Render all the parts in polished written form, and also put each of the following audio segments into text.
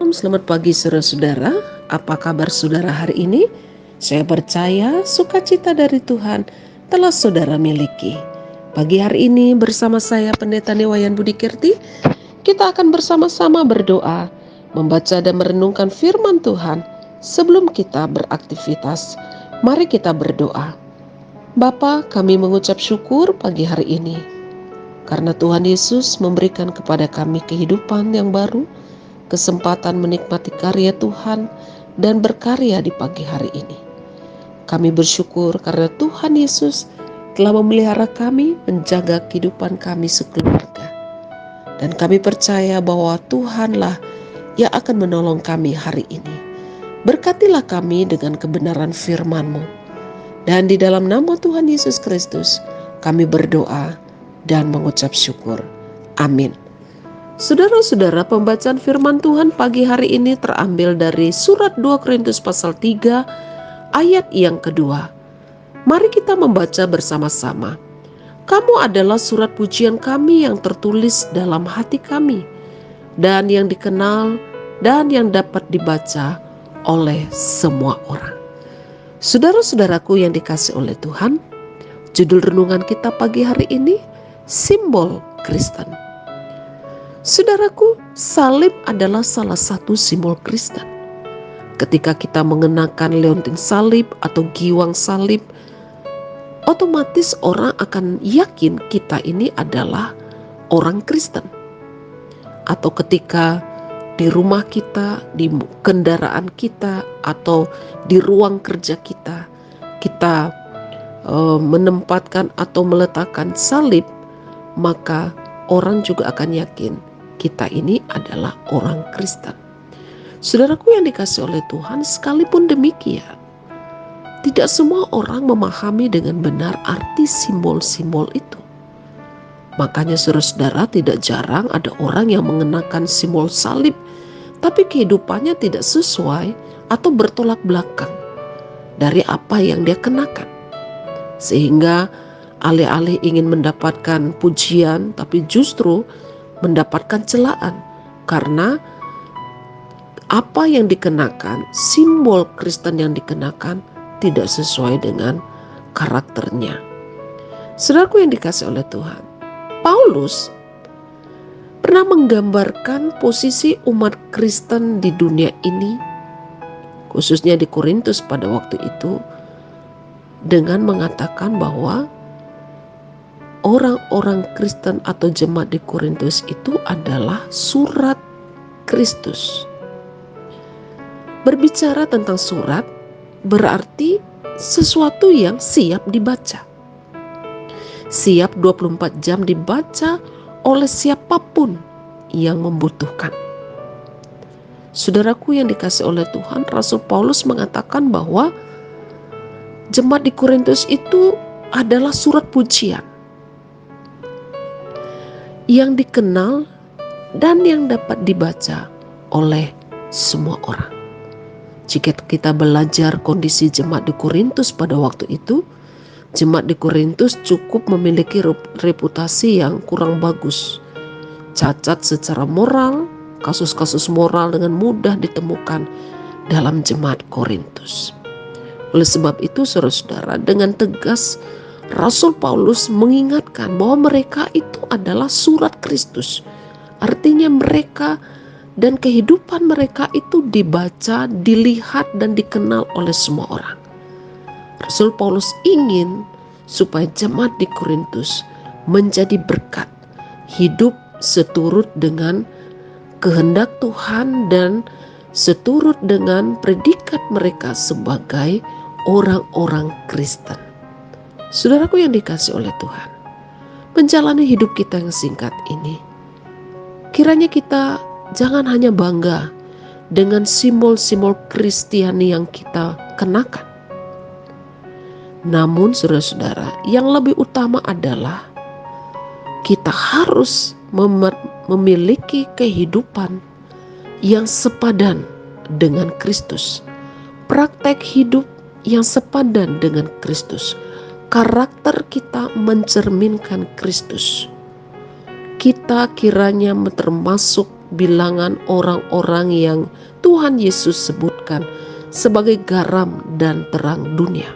Shalom, selamat pagi saudara-saudara. Apa kabar saudara hari ini? Saya percaya sukacita dari Tuhan telah saudara miliki. Pagi hari ini bersama saya Pendeta Newayan Budi Kirti, kita akan bersama-sama berdoa, membaca dan merenungkan firman Tuhan. Sebelum kita beraktivitas, mari kita berdoa. Bapa, kami mengucap syukur pagi hari ini, karena Tuhan Yesus memberikan kepada kami kehidupan yang baru, kesempatan menikmati karya Tuhan dan berkarya di pagi hari ini. Kami bersyukur karena Tuhan Yesus telah memelihara kami, menjaga kehidupan kami sekeluarga. Dan kami percaya bahwa Tuhanlah yang akan menolong kami hari ini. Berkatilah kami dengan kebenaran firman-Mu. Dan di dalam nama Tuhan Yesus Kristus, kami berdoa dan mengucap syukur. Amin. Saudara-saudara, pembacaan firman Tuhan pagi hari ini terambil dari surat 2 Korintus pasal 3 ayat yang kedua. Mari kita membaca bersama-sama. Kamu adalah surat pujian kami yang tertulis dalam hati kami, dan yang dikenal dan yang dapat dibaca oleh semua orang. Saudara-saudaraku yang dikasihi oleh Tuhan, judul renungan kita pagi hari ini, simbol Kristen. Saudaraku, salib adalah salah satu simbol Kristen. Ketika kita mengenakan leontin salib atau giwang salib, otomatis orang akan yakin kita ini adalah orang Kristen. Atau ketika di rumah kita, di kendaraan kita, atau di ruang kerja kita, kita menempatkan atau meletakkan salib, maka orang juga akan yakin kita ini adalah orang Kristen. Saudaraku yang dikasihi oleh Tuhan, sekalipun demikian, tidak semua orang memahami dengan benar arti simbol-simbol itu. Makanya saudara-saudara, tidak jarang ada orang yang mengenakan simbol salib, tapi kehidupannya tidak sesuai atau bertolak belakang dari apa yang dia kenakan. Sehingga alih-alih ingin mendapatkan pujian, tapi justru mendapatkan celaan karena apa yang dikenakan, simbol Kristen yang dikenakan tidak sesuai dengan karakternya. Saudaraku yang dikasihi oleh Tuhan, Paulus pernah menggambarkan posisi umat Kristen di dunia ini, khususnya di Korintus pada waktu itu, dengan mengatakan bahwa orang-orang Kristen atau jemaat di Korintus itu adalah surat Kristus. Berbicara tentang surat berarti sesuatu yang siap dibaca. Siap 24 jam dibaca oleh siapapun yang membutuhkan. Saudaraku yang dikasihi oleh Tuhan, Rasul Paulus mengatakan bahwa jemaat di Korintus itu adalah surat pujian yang dikenal dan yang dapat dibaca oleh semua orang. Jika kita belajar kondisi jemaat di Korintus pada waktu itu, jemaat di Korintus cukup memiliki reputasi yang kurang bagus. Cacat secara moral, kasus-kasus moral dengan mudah ditemukan dalam jemaat Korintus. Oleh sebab itu, saudara-saudara, dengan tegas Rasul Paulus mengingatkan bahwa mereka itu adalah surat Kristus. Artinya mereka dan kehidupan mereka itu dibaca, dilihat, dan dikenal oleh semua orang. Rasul Paulus ingin supaya jemaat di Korintus menjadi berkat, hidup seturut dengan kehendak Tuhan dan seturut dengan predikat mereka sebagai orang-orang Kristen. Saudaraku yang dikasihi oleh Tuhan, menjalani hidup kita yang singkat ini, kiranya kita jangan hanya bangga dengan simbol-simbol Kristiani yang kita kenakan. Namun saudara-saudara, yang lebih utama adalah kita harus memiliki kehidupan yang sepadan dengan Kristus. Praktek hidup yang sepadan dengan Kristus. Karakter kita mencerminkan Kristus. Kita kiranya termasuk bilangan orang-orang yang Tuhan Yesus sebutkan sebagai garam dan terang dunia.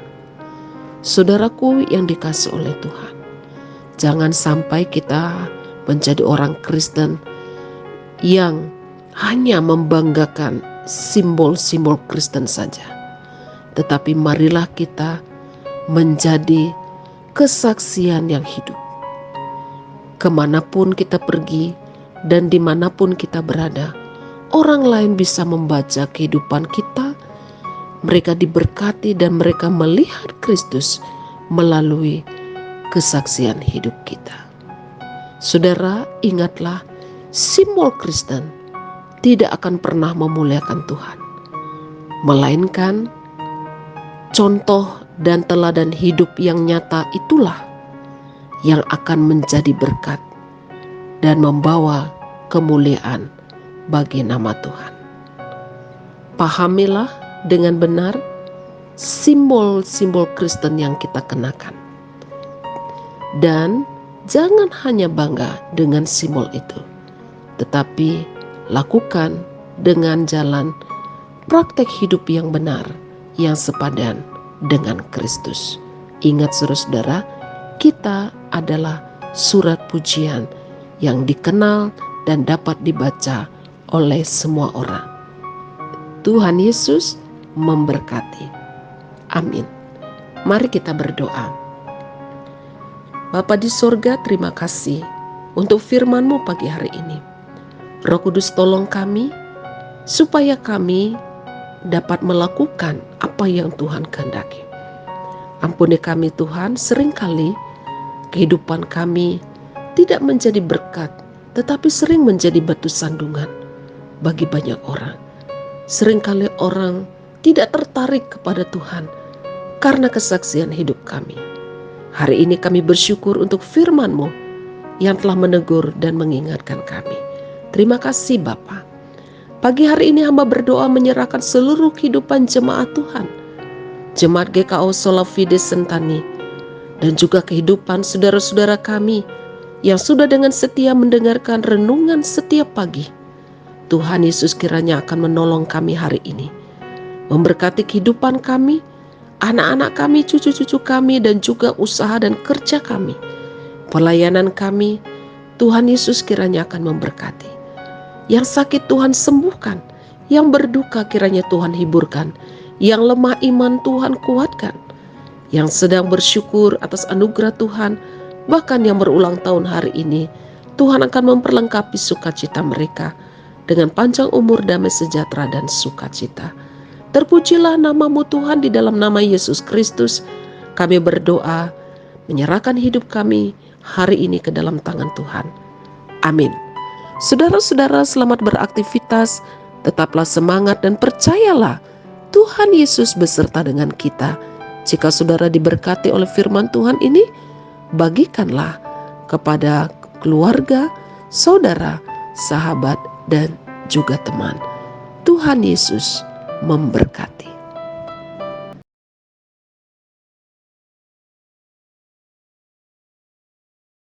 Saudaraku yang dikasihi oleh Tuhan, jangan sampai kita menjadi orang Kristen yang hanya membanggakan simbol-simbol Kristen saja. Tetapi marilah kita menjadi kesaksian yang hidup. Kemanapun kita pergi dan dimanapun kita berada, orang lain bisa membaca kehidupan kita. Mereka diberkati dan mereka melihat Kristus melalui kesaksian hidup kita. Saudara, ingatlah, simbol Kristen tidak akan pernah memuliakan Tuhan, melainkan contoh dan teladan hidup yang nyata itulah yang akan menjadi berkat dan membawa kemuliaan bagi nama Tuhan. Pahamilah dengan benar simbol-simbol Kristen yang kita kenakan. Dan jangan hanya bangga dengan simbol itu, tetapi lakukan dengan jalan praktek hidup yang benar, yang sepadan dengan Kristus. Ingat saudara-saudara, kita adalah surat pujian yang dikenal dan dapat dibaca oleh semua orang. Tuhan Yesus memberkati. Amin. Mari kita berdoa. Bapa di sorga, terima kasih untuk firman-Mu pagi hari ini. Roh Kudus, tolong kami supaya kami dapat melakukan apa yang Tuhan kehendaki. Ampuni kami Tuhan, seringkali kehidupan kami tidak menjadi berkat, tetapi sering menjadi batu sandungan bagi banyak orang. Seringkali orang tidak tertarik kepada Tuhan karena kesaksian hidup kami. Hari ini kami bersyukur untuk firman-Mu yang telah menegur dan mengingatkan kami. Terima kasih Bapa. Pagi hari ini hamba berdoa menyerahkan seluruh kehidupan jemaat Tuhan, Jemaat GKO Sola Fide Sentani, dan juga kehidupan saudara-saudara kami yang sudah dengan setia mendengarkan renungan setiap pagi. Tuhan Yesus kiranya akan menolong kami hari ini, memberkati kehidupan kami, anak-anak kami, cucu-cucu kami, dan juga usaha dan kerja kami, pelayanan kami. Tuhan Yesus kiranya akan memberkati. Yang sakit Tuhan sembuhkan, yang berduka kiranya Tuhan hiburkan, yang lemah iman Tuhan kuatkan, yang sedang bersyukur atas anugerah Tuhan, bahkan yang berulang tahun hari ini, Tuhan akan memperlengkapi sukacita mereka dengan panjang umur, damai sejahtera, dan sukacita. Terpujilah nama-Mu Tuhan, di dalam nama Yesus Kristus kami berdoa, menyerahkan hidup kami hari ini ke dalam tangan Tuhan. Amin. Saudara-saudara, selamat beraktivitas, tetaplah semangat dan percayalah Tuhan Yesus beserta dengan kita. Jika saudara diberkati oleh firman Tuhan ini, bagikanlah kepada keluarga, saudara, sahabat, dan juga teman. Tuhan Yesus memberkati.